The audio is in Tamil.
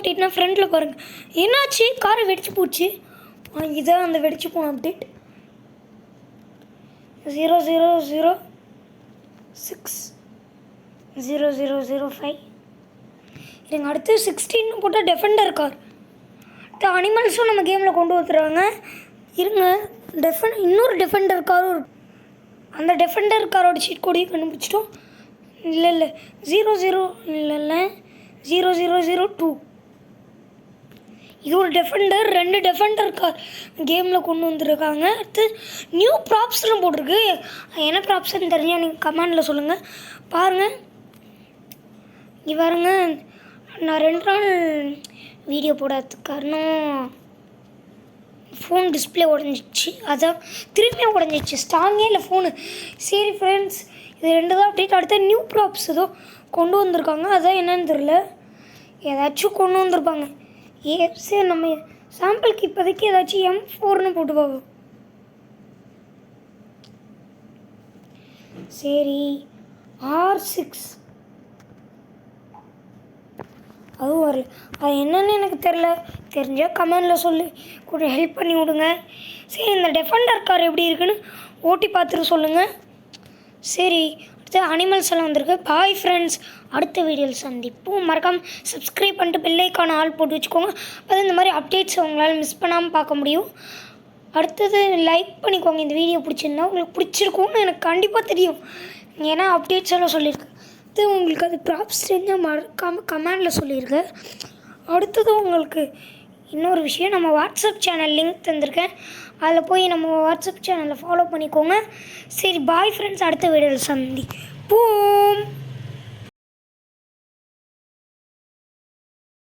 அப்டேட்னா ஃப்ரண்ட்டில் பாருங்கள். என்னாச்சு? காரை வெடிச்சு போச்சு. இதான் அந்த வெடிச்சு போன அப்டேட். 00060005. இதுங்க அடுத்து 16 போட்டால் டெஃபெண்டர் கார். அடுத்த அனிமல்ஸும் நம்ம கேமில் கொண்டு வந்துடுறாங்க. இருங்க, இன்னொரு டெஃபெண்டர் காரும் இருக்கு. அந்த டெஃபெண்டர் காரோட சீட் கோடையும் கண்டுபிடிச்சிட்டோம். இல்லை 0002. இது ஒரு டெஃபெண்டர். 2 டெஃபெண்டர் கார் கேமில் கொண்டு வந்துருக்காங்க. அடுத்து நியூ ப்ராப்ஸ்லாம் போட்டிருக்கு. என்ன ப்ராப்ஸ்ன்னு தெரிஞ்சால் நீங்கள் கமெண்டில் சொல்லுங்கள். பாருங்கள், இங்கே பாருங்கள். நான் 2 நாள் வீடியோ போடாததுக்கு காரணம் ஃபோன் டிஸ்பிளே உடஞ்சிச்சு. அதான் திரும்பியும் உடஞ்சிச்சு. ஸ்ட்ராங்கே இல்லை ஃபோனு. சரி ஃப்ரெண்ட்ஸ், இது 2 தான் அப்டேட். அடுத்த நியூ ப்ராப்ஸ் ஏதோ கொண்டு வந்திருக்காங்க. அதான் என்னன்னு தெரில, ஏதாச்சும் கொண்டு வந்திருப்பாங்க. சரி, நம்ம சாம்பிளுக்கு இப்போதைக்கு ஏதாச்சும் M4ன்னு போட்டு பார்ப்போம். சரி, R6 அதுவும் வரல. அது என்னன்னு எனக்கு தெரில. தெரிஞ்சால் கமெண்டில் சொல்லி கொஞ்சம் ஹெல்ப் பண்ணி விடுங்க. சரி, இந்த டெஃபெண்டர் கார் எப்படி இருக்குன்னு ஓட்டி பார்த்துட்டு சொல்லுங்கள். சரி, அடுத்து அனிமல்ஸ் எல்லாம் வந்திருக்கு. பாய் ஃப்ரெண்ட்ஸ், அடுத்த வீடியோவில் சந்திப்போம். மறக்காமல் சப்ஸ்கிரைப் பண்ணிட்டு பெல்லைக்கான ஆள் போட்டு வச்சுக்கோங்க. அப்போ இந்த மாதிரி அப்டேட்ஸ் உங்களால் மிஸ் பண்ணாமல் பார்க்க முடியும். அடுத்தது லைக் பண்ணிக்கோங்க. இந்த வீடியோ பிடிச்சிருந்தா உங்களுக்கு பிடிச்சிருக்கும்னு எனக்கு கண்டிப்பாக தெரியும். ஏன்னா அப்டேட்ஸ் எல்லாம் சொல்லியிருக்கு. அடுத்து உங்களுக்கு அது ப்ராப்ஸ் தெரிஞ்சால் மறக்காமல் கமெண்டில் சொல்லியிருக்கேன். அடுத்தது உங்களுக்கு இன்னொரு விஷயம், நம்ம வாட்ஸ்அப் சேனல் லிங்க் தந்திருக்கேன். அதில் போய் நம்ம வாட்ஸ்அப் சேனலில் ஃபாலோ பண்ணிக்கோங்க. சரி, பாய் ஃப்ரெண்ட்ஸ், அடுத்த வீடியோவில் சந்திப்போம்.